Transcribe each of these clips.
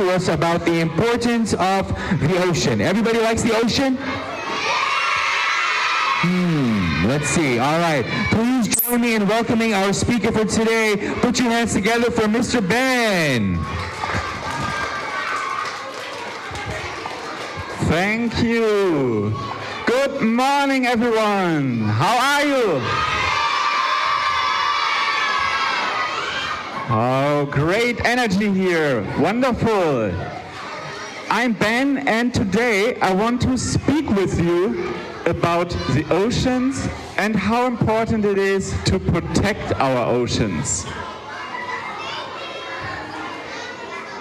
to us about the importance of the ocean. Everybody likes the ocean? Let's see. All right. Please join me in welcoming our speaker for today. Put your hands together for Mr. Ben. Thank you. Good morning, everyone. How are you? Oh, great energy here. Wonderful. I'm Ben, and today I want to speak with you about the oceans and how important it is to protect our oceans.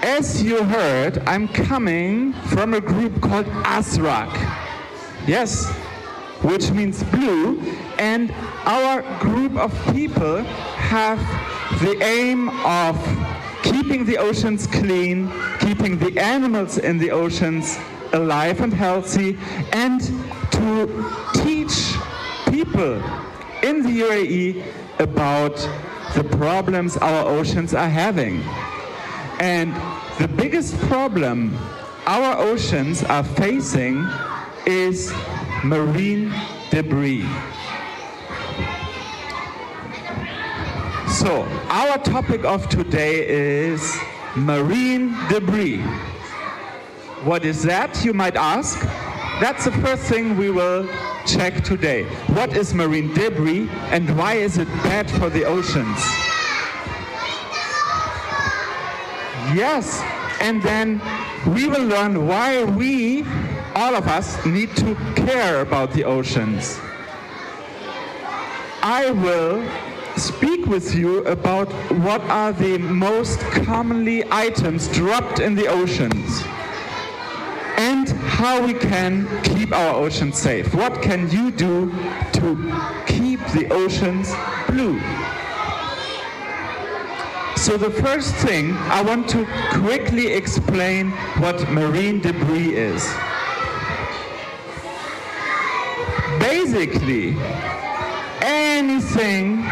As you heard, I'm coming from a group called ASRAC. Yes, which means blue, and our group of people have the aim of keeping the oceans clean, keeping the animals in the oceans alive and healthy, and to teach people in the UAE about the problems our oceans are having. And the biggest problem our oceans are facing is marine debris. So, our topic of today is marine debris. What is that, you might ask? That's the first thing we will check today. What is marine debris and why is it bad for the oceans? Yes, and then we will learn why we, all of us, need to care about the oceans. I will speak with you about what are the most commonly items dropped in the oceans and how we can keep our oceans safe. What can you do to keep the oceans blue? So the first thing, I want to quickly explain what marine debris is. Basically, anything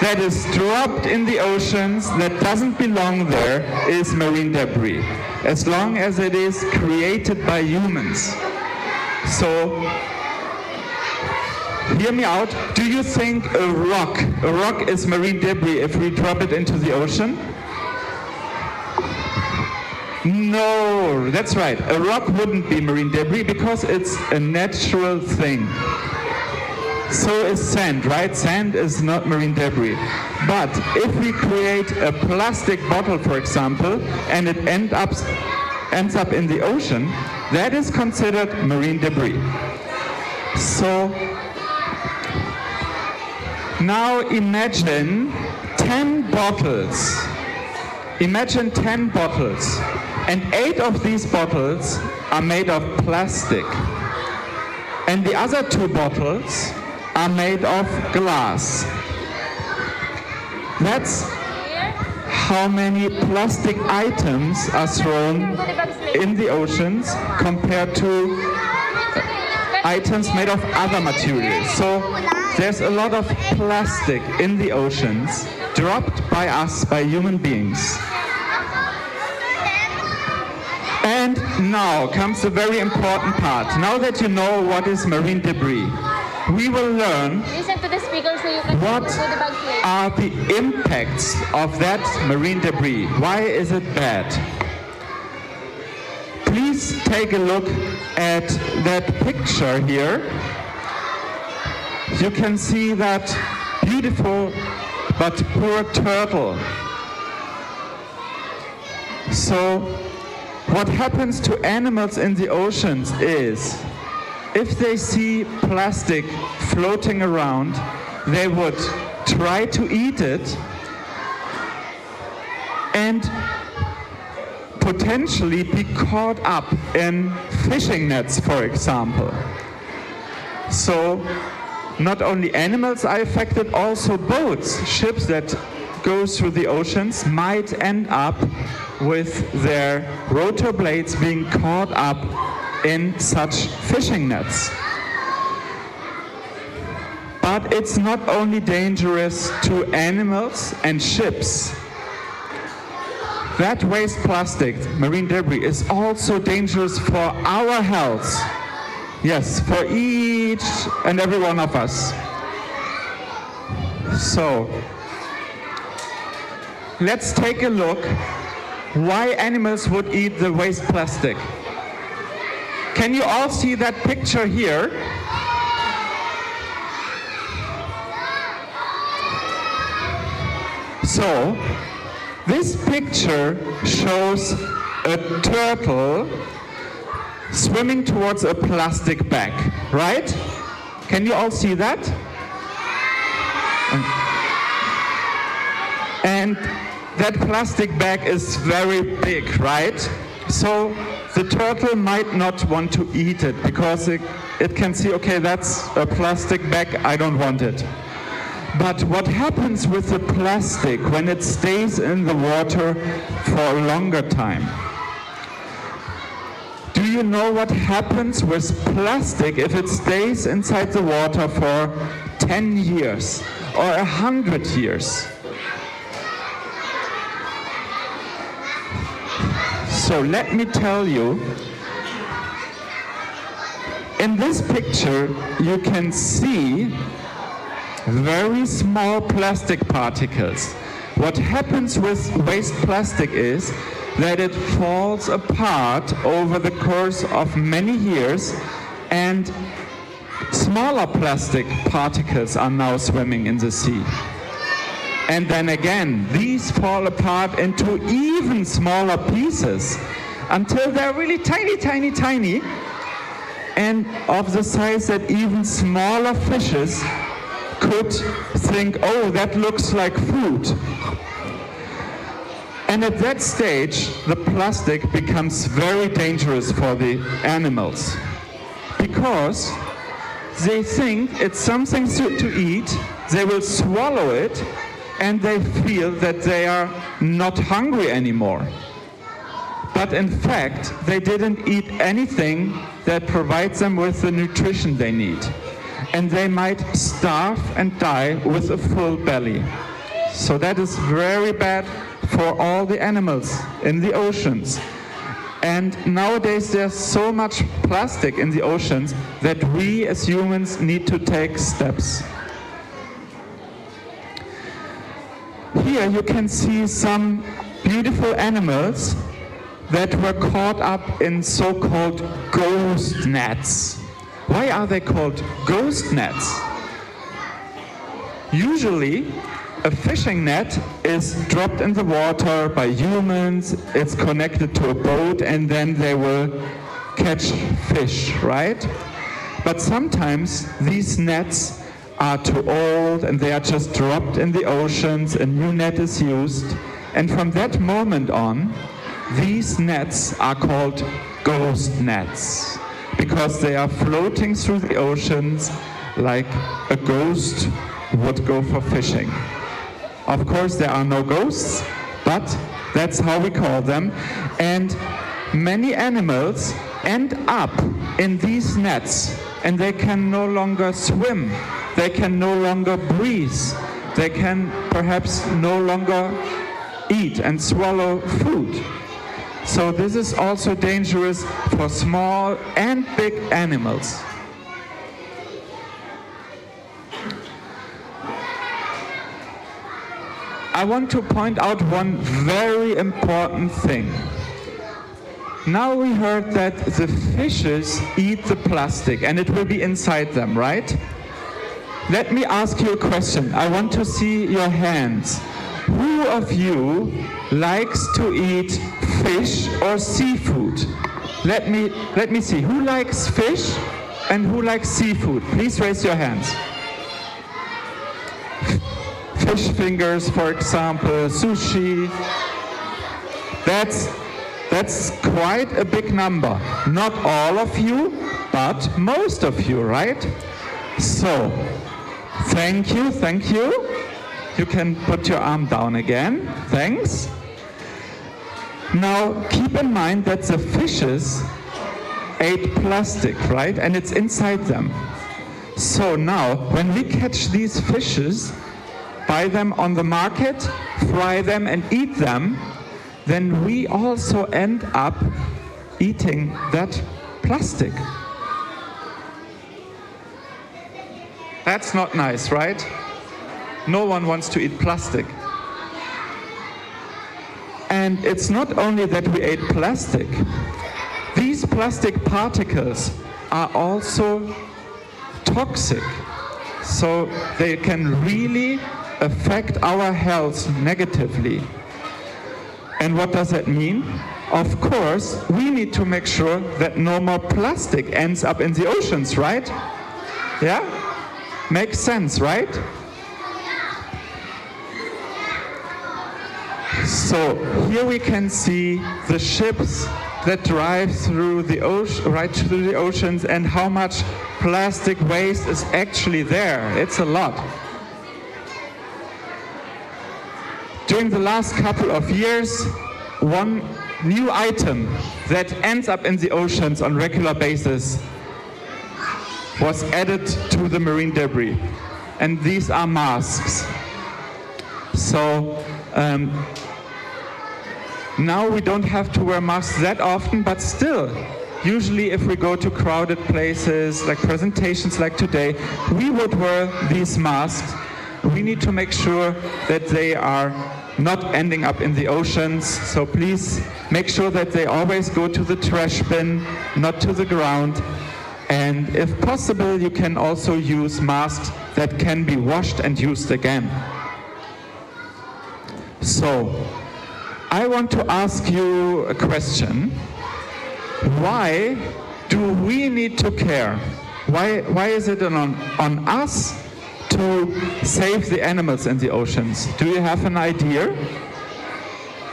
that is dropped in the oceans that doesn't belong there is marine debris, as long as it is created by humans. So, hear me out. Do you think a rock is marine debris if we drop it into the ocean? No, that's right. A rock wouldn't be marine debris because it's a natural thing. So is sand, right? Sand is not marine debris. But if we create a plastic bottle, for example, and it ends up in the ocean, that is considered marine debris. So now imagine 10 bottles. Imagine 10 bottles, and 8 of these bottles are made of plastic. And the other 2 bottles are made of glass. That's how many plastic items are thrown in the oceans compared to items made of other materials. So there's a lot of plastic in the oceans dropped by us, by human beings. And now comes the very important part. Now that you know what is marine debris, we will learn what are the impacts of that marine debris. Why is it bad? Please take a look at that picture here. You can see that beautiful but poor turtle. So what happens to animals in the oceans is, if they see plastic floating around, they would try to eat it and potentially be caught up in fishing nets, for example. So not only animals are affected, also boats, ships that go through the oceans might end up with their rotor blades being caught up in such fishing nets. But it's not only dangerous to animals and ships. that waste plastic, marine debris, is also dangerous for our health. Yes, for each and every one of us. So, let's take a look why animals would eat the waste plastic. Can you all see that picture here? So, this picture shows a turtle swimming towards a plastic bag, right? Can you all see that? And that plastic bag is very big, right? So the turtle might not want to eat it because it can see, okay, that's a plastic bag, I don't want it. But what happens with the plastic when it stays in the water for a longer time? Do you know what happens with plastic if it stays inside the water for 10 years or 100 years? So let me tell you, in this picture you can see very small plastic particles. What happens with waste plastic is that it falls apart over the course of many years, and smaller plastic particles are now swimming in the sea. And then again, these fall apart into even smaller pieces until they're really tiny, tiny, tiny, and of the size that even smaller fishes could think, oh, that looks like food. And at that stage, the plastic becomes very dangerous for the animals because they think it's something to eat, they will swallow it, and they feel that they are not hungry anymore. But in fact, they didn't eat anything that provides them with the nutrition they need. And they might starve and die with a full belly. So that is very bad for all the animals in the oceans. And nowadays there's so much plastic in the oceans that we as humans need to take steps. Here you can see some beautiful animals that were caught up in so-called ghost nets. Why are they called ghost nets? Usually, a fishing net is dropped in the water by humans, it's connected to a boat, and then they will catch fish, right? But sometimes these nets are too old and they are just dropped in the oceans, a new net is used, and from that moment on, these nets are called ghost nets, because they are floating through the oceans like a ghost would go for fishing. Of course, there are no ghosts, but that's how we call them. And many animals end up in these nets, and they can no longer swim, they can no longer breathe, they can perhaps no longer eat and swallow food. So this is also dangerous for small and big animals. I want to point out one very important thing. Now we heard that the fishes eat the plastic and it will be inside them, right? Let me ask you a question. I want to see your hands. Who of you likes to eat fish or seafood? Let me see. Who likes fish and who likes seafood? Please raise your hands. Fish fingers, for example, sushi. That's quite a big number. Not all of you, but most of you, right? So, thank you. You can put your arm down again. Thanks. Now, keep in mind that the fishes ate plastic, right? And it's inside them. So now, when we catch these fishes, buy them on the market, fry them and eat them, then we also end up eating that plastic. That's not nice, right? No one wants to eat plastic. And it's not only that we ate plastic. These plastic particles are also toxic. So they can really affect our health negatively. And what does that mean? Of course, we need to make sure that no more plastic ends up in the oceans, right? Yeah? Makes sense, right? So here we can see the ships that drive through the ocean, right through the oceans, and how much plastic waste is actually there. It's a lot. During the last couple of years, one new item that ends up in the oceans on regular basis was added to the marine debris, and these are masks. So now we don't have to wear masks that often, but still, usually if we go to crowded places, like presentations like today, we would wear these masks. We need to make sure that they are not ending up in the oceans, so please make sure that they always go to the trash bin, not to the ground. And if possible, you can also use masks that can be washed and used again. So, I want to ask you a question. Why do we need to care? Why is it on us to save the animals in the oceans? Do you have an idea?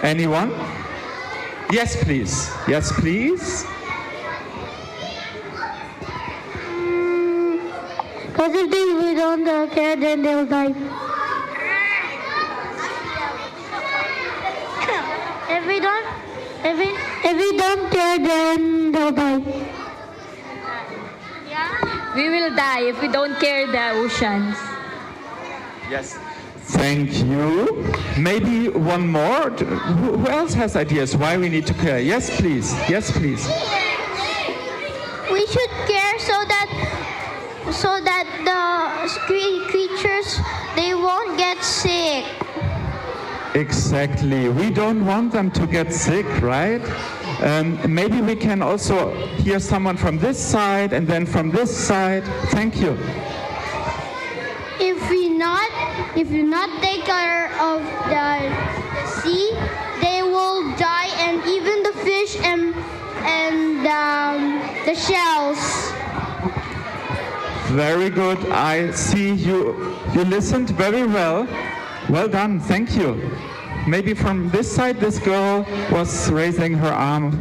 Anyone? Yes, please. Yes, please. Because if we don't care, then they'll die. If we don't care, then they'll die. We will die if we don't care the oceans. Yes. Thank you. Maybe one more. Who else has ideas why we need to care? Yes, please. Yes, please. We should care so that the creatures, they won't get sick. Exactly. We don't want them to get sick, right? Maybe we can also hear someone from this side and then from this side. Thank you. If we not take care of the sea, they will die, and even the fish and the shells. Very good. I see you listened very well. Well done. Thank you. Maybe from this side, this girl was raising her arm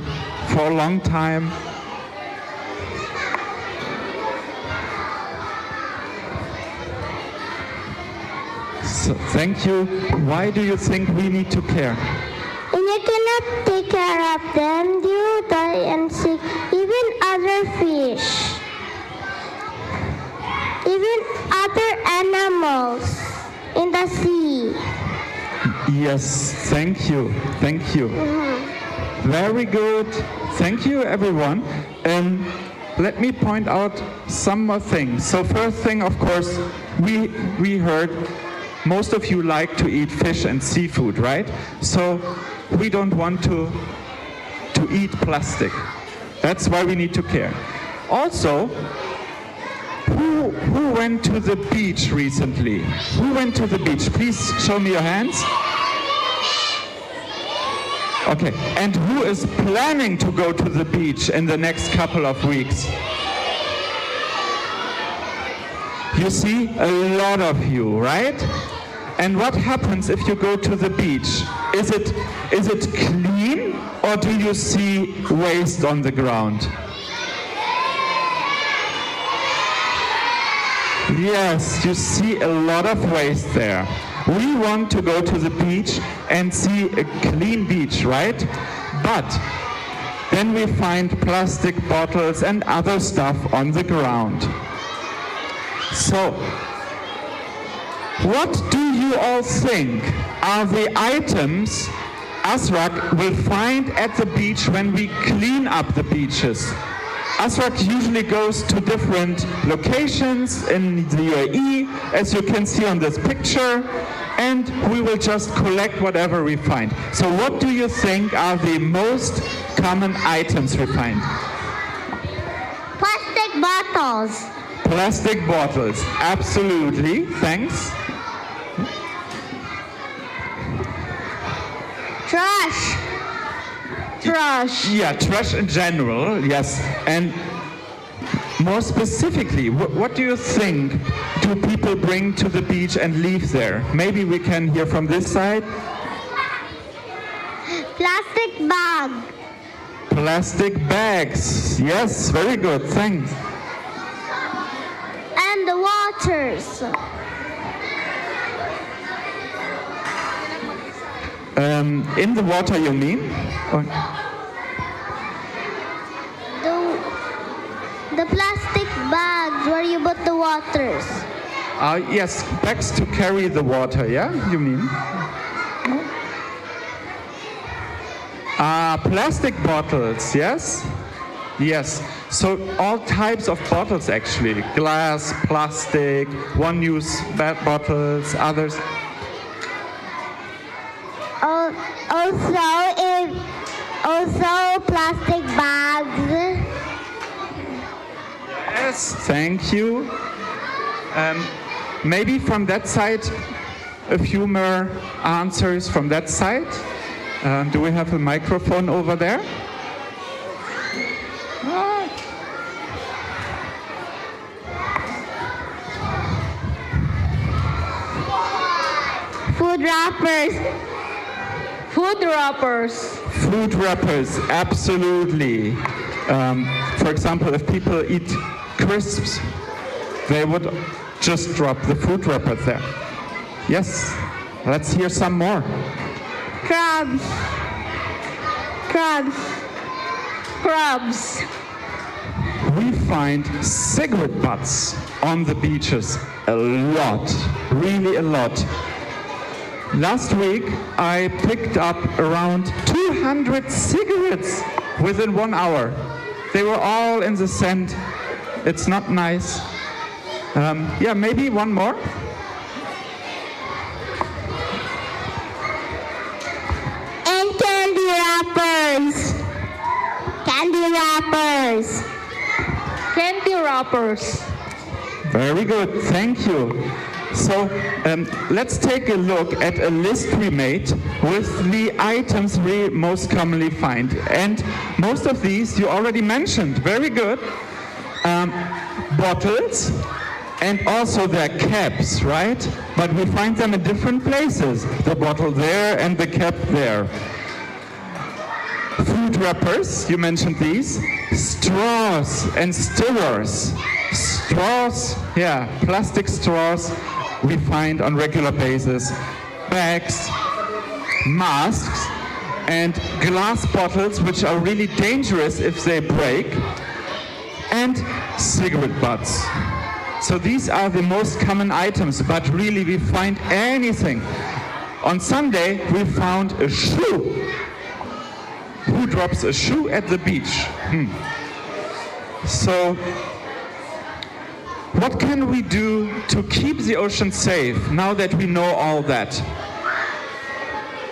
for a long time. So, thank you. Why do you think we need to care? When you cannot take care of them, they will die and sick. Even other fish, even other animals in the sea. Yes, thank you. Thank you. Very good. Thank you, everyone. Let me point out some more things. So first thing, of course, we heard most of you like to eat fish and seafood, right? So we don't want to eat plastic. That's why we need to care. Also, who went to the beach recently? Who went to the beach? Please show me your hands. Okay, and who is planning to go to the beach in the next couple of weeks? You see, a lot of you, right? And what happens if you go to the beach? Is it clean, or do you see waste on the ground? Yes, you see a lot of waste there. We want to go to the beach and see a clean beach, right? But then we find plastic bottles and other stuff on the ground. So, what do you all think are the items Asrak will find at the beach when we clean up the beaches. Asrak usually goes to different locations in the UAE, as you can see on this picture, and we will just collect whatever we find. So what do you think are the most common items we find? Plastic bottles. Plastic bottles, absolutely, thanks. Trash. Trash. Yeah, trash in general, yes. And more specifically, what do you think do people bring to the beach and leave there? Maybe we can hear from this side. Plastic bag. Plastic bags, yes, very good, thanks. And the waters. In the water, you mean? Or- The plastic bags where you put the waters. Yes, bags to carry the water, yeah, you mean? Plastic bottles, yes? Yes, so all types of bottles actually. Glass, plastic, one-use bottles, others. Also plastic bags. Yes, thank you. Maybe from that side, a few more answers from that side. Do we have a microphone over there? Food wrappers. Food wrappers. Food wrappers, absolutely. For example, if people eat crisps, they would just drop the food wrapper there. Yes, let's hear some more. Crabs. Crabs. Crabs. We find cigarette butts on the beaches a lot, really a lot. Last week I picked up around 200 cigarettes within 1 hour. They were all in the sand. It's not nice. Yeah, maybe one more. And candy wrappers. Candy wrappers. Candy wrappers. Very good, thank you. So let's take a look at a list we made with the items we most commonly find. And most of these you already mentioned, very good. Bottles and also their caps, right? But we find them in different places. The bottle there and the cap there. Food wrappers, you mentioned these. Straws and stirrers. Straws, yeah, plastic straws we find on regular basis. Bags, masks, and glass bottles, which are really dangerous if they break, and cigarette butts. So these are the most common items, but really we find anything. On Sunday, we found a shoe. Who drops a shoe at the beach? So, what can we do to keep the ocean safe now that we know all that?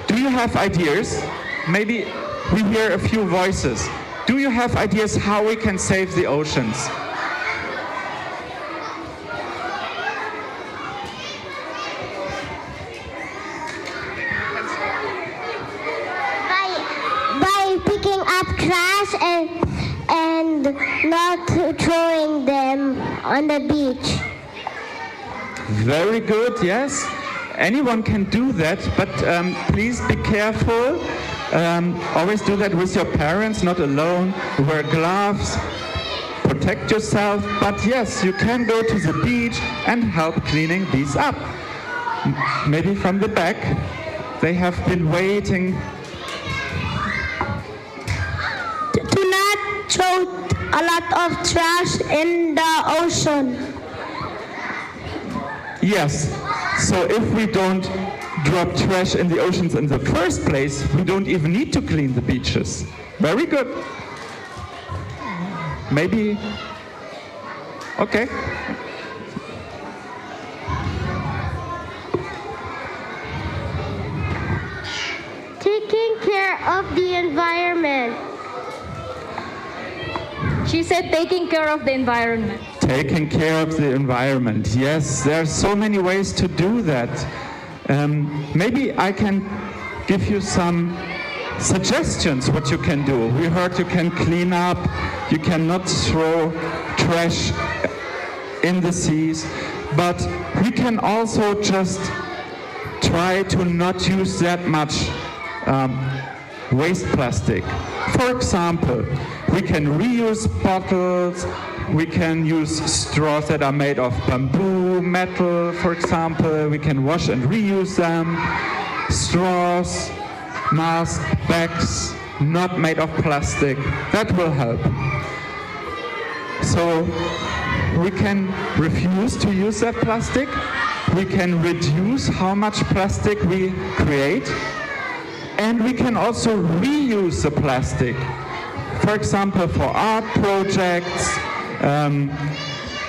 Do you have ideas? Maybe we hear a few voices. Do you have ideas how we can save the oceans? By picking up trash and not throwing them on the beach. Very good, yes. Anyone can do that, but please be careful. Always do that with your parents, not alone. Wear gloves, protect yourself. But yes, you can go to the beach and help cleaning these up. Maybe from the back. They have been waiting. Do not throw a lot of trash in the ocean. Yes, so if we don't drop trash in the oceans in the first place, we don't even need to clean the beaches. Very good. Maybe, okay. Taking care of the environment. She said taking care of the environment. Taking care of the environment. Yes, there are so many ways to do that. Maybe I can give you some suggestions what you can do. We heard you can clean up, you cannot throw trash in the seas, but we can also just try to not use that much waste plastic. For example, we can reuse bottles, we can use straws that are made of bamboo, metal, for example. We can wash and reuse them. Straws, masks, bags, not made of plastic. That will help. So we can refuse to use that plastic. We can reduce how much plastic we create. And we can also reuse the plastic. For example, for art projects,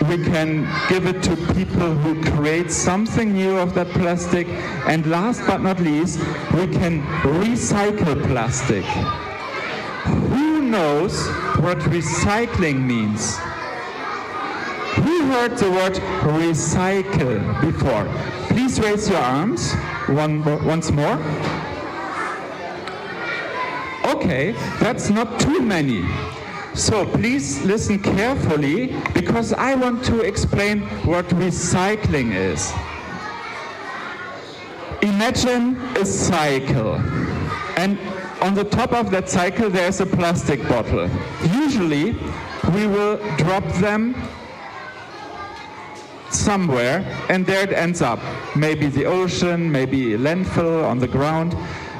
we can give it to people who create something new of that plastic. And last but not least, we can recycle plastic. Who knows what recycling means? Who heard the word recycle before? Please raise your arms once more. Okay, that's not too many. So please listen carefully, because I want to explain what recycling is. Imagine a cycle, and on the top of that cycle there's a plastic bottle. Usually we will drop them somewhere, and there it ends up. Maybe the ocean, maybe a landfill on the ground.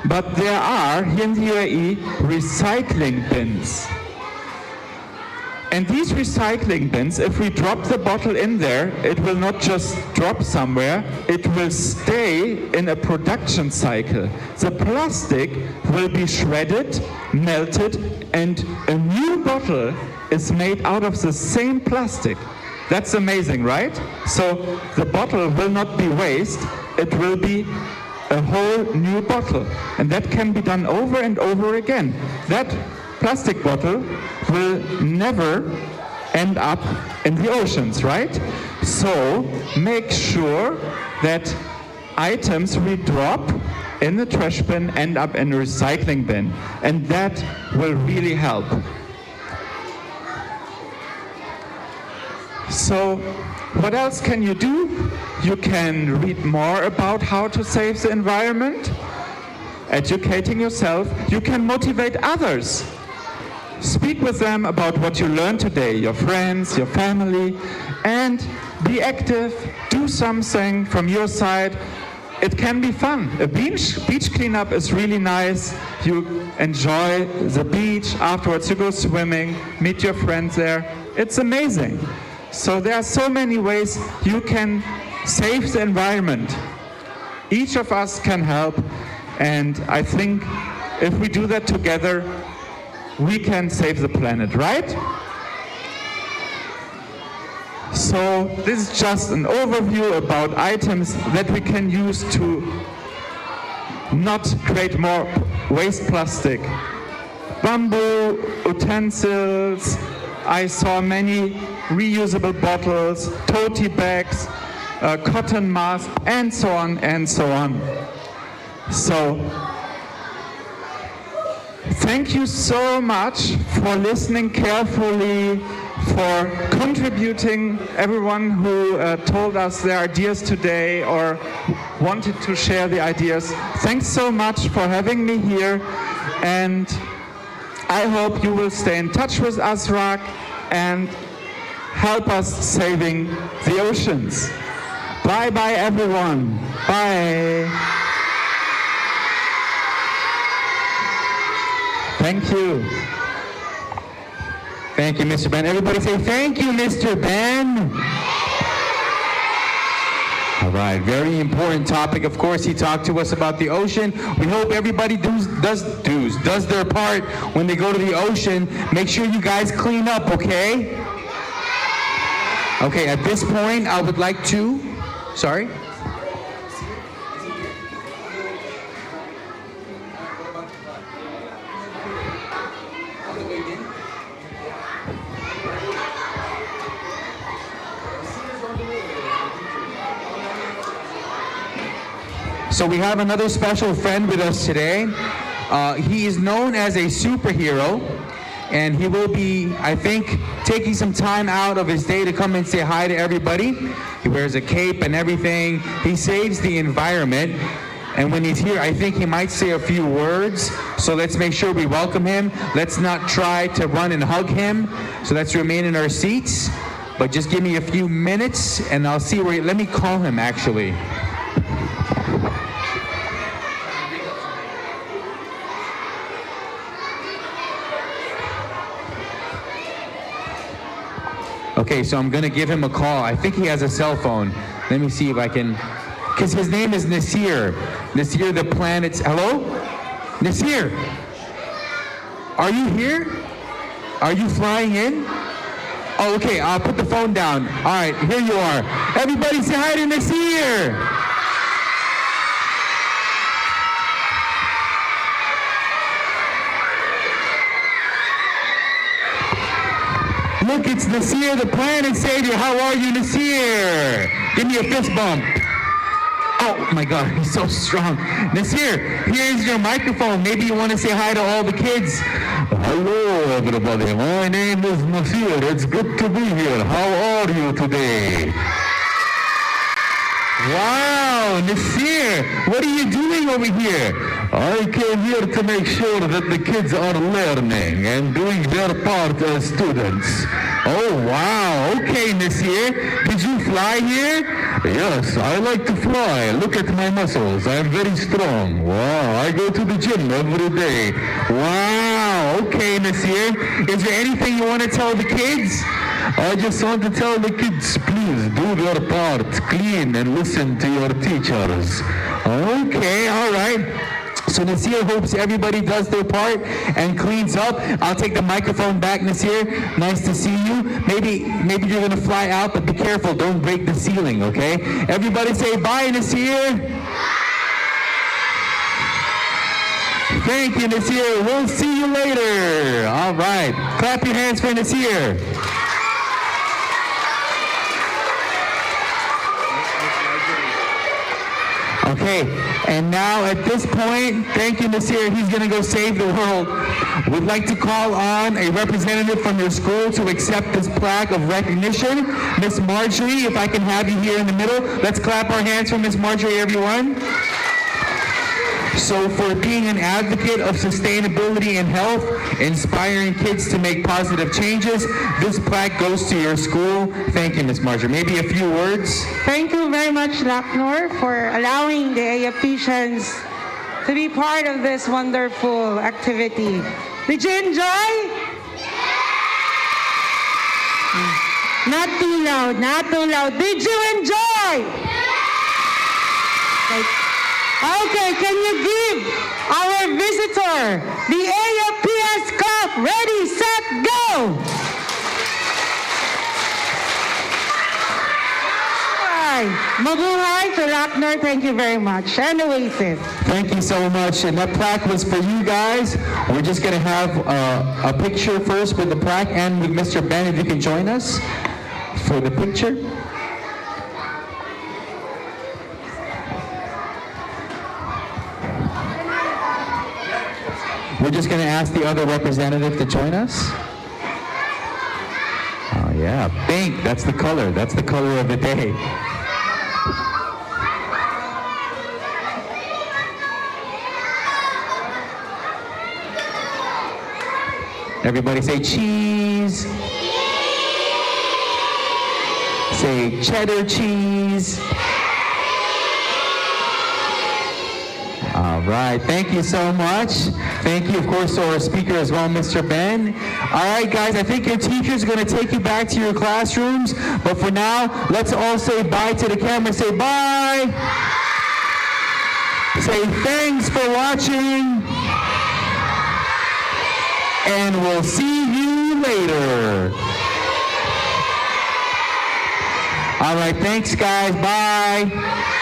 But there are, here in the UAE, recycling bins. And these recycling bins, if we drop the bottle in there, it will not just drop somewhere, it will stay in a production cycle. The plastic will be shredded, melted, and a new bottle is made out of the same plastic. That's amazing, right? So the bottle will not be waste, it will be a whole new bottle. And that can be done over and over again. That plastic bottle will never end up in the oceans, right? So make sure that items we drop in the trash bin end up in a recycling bin. And that will really help. So what else can you do? You can read more about how to save the environment, educating yourself. You can motivate others. Speak with them about what you learned today, your friends, your family, and be active. Do something from your side. It can be fun. A beach cleanup is really nice. You enjoy the beach. Afterwards, you go swimming, meet your friends there. It's amazing. So there are so many ways you can save the environment. Each of us can help, and I think if we do that together, we can save the planet, right? So this is just an overview about items that we can use to not create more waste plastic. Bamboo utensils, I saw many reusable bottles, tote bags, cotton masks, and so on and so on. So, thank you so much for listening carefully, for contributing, everyone who told us their ideas today or wanted to share the ideas. Thanks so much for having me here, and I hope you will stay in touch with Asrak and help us saving the oceans. Bye bye everyone. Bye. Thank you. Thank you, Mr. Ben. Everybody say thank you, Mr. Ben. All right, very important topic. Of course, he talked to us about the ocean. We hope everybody does their part when they go to the ocean. Make sure you guys clean up, okay? Okay, at this point, I would like to, sorry? So we have another special friend with us today. He is known as a superhero, and he will be, I think, taking some time out of his day to come and say hi to everybody. He wears a cape and everything. He saves the environment. And when he's here, I think he might say a few words. So let's make sure we welcome him. Let's not try to run and hug him. So let's remain in our seats. But just give me a few minutes and I'll see where let me call him actually. Okay, so I'm gonna give him a call. I think he has a cell phone. Let me see if I can, because his name is Nassir. Nassir the planet's, hello? Nassir, are you here? Are you flying in? Oh, okay, I'll put the phone down. All right, here you are. Everybody say hi to Nassir. Look, it's Nassir, the planet savior. How are you, Nassir? Give me a fist bump. Oh my God, he's so strong. Nassir, here's your microphone. Maybe you want to say hi to all the kids. Hello, everybody. My name is Nassir. It's good to be here. How are you today? Wow, Nassir, what are you doing over here? I came here to make sure that the kids are learning and doing their part as students. Oh, wow. Okay, Nassir. Did you fly here? Yes, I like to fly. Look at my muscles. I'm very strong. Wow, I go to the gym every day. Wow. Okay, Nassir. Is there anything you want to tell the kids? I just want to tell the kids, please do their part, clean and listen to your teachers. Okay, all right. So Nassir hopes everybody does their part and cleans up. I'll take the microphone back, Nassir. Nice to see you. Maybe you're gonna fly out, but be careful, don't break the ceiling, okay? Everybody say bye, Nassir. Thank you, Nassir. We'll see you later. All right. Clap your hands for Nassir. Okay, and now at this point, thank you, Nassir. He's going to go save the world. We'd like to call on a representative from your school to accept this plaque of recognition. Miss Marjorie, if I can have you here in the middle. Let's clap our hands for Miss Marjorie, everyone. So for being an advocate of sustainability and health, inspiring kids to make positive changes, this plaque goes to your school. Thank you, Ms. Marjorie. Maybe a few words? Thank you very much, Laknor, for allowing the AFPians to be part of this wonderful activity. Did you enjoy? Not too loud, not too loud. Did you enjoy? Okay, can you give our visitor the AFPS clap? Ready, set, go! Mabuhay to Laknor, thank you very much. And Oasis. Thank you so much. And that plaque was for you guys. We're just going to have a picture first with the plaque and with Mr. Ben, if you can join us for the picture. We're just going to ask the other representative to join us. Oh yeah, pink, that's the color. That's the color of the day. Everybody say cheese. Say cheddar cheese. All All right, thank you so much. Thank you, of course, to our speaker as well, Mr. Ben. All right, guys, I think your teacher's going to take you back to your classrooms. But for now, let's all say bye to the camera. Say bye. Say thanks for watching. And we'll see you later. All right, thanks, guys. Bye.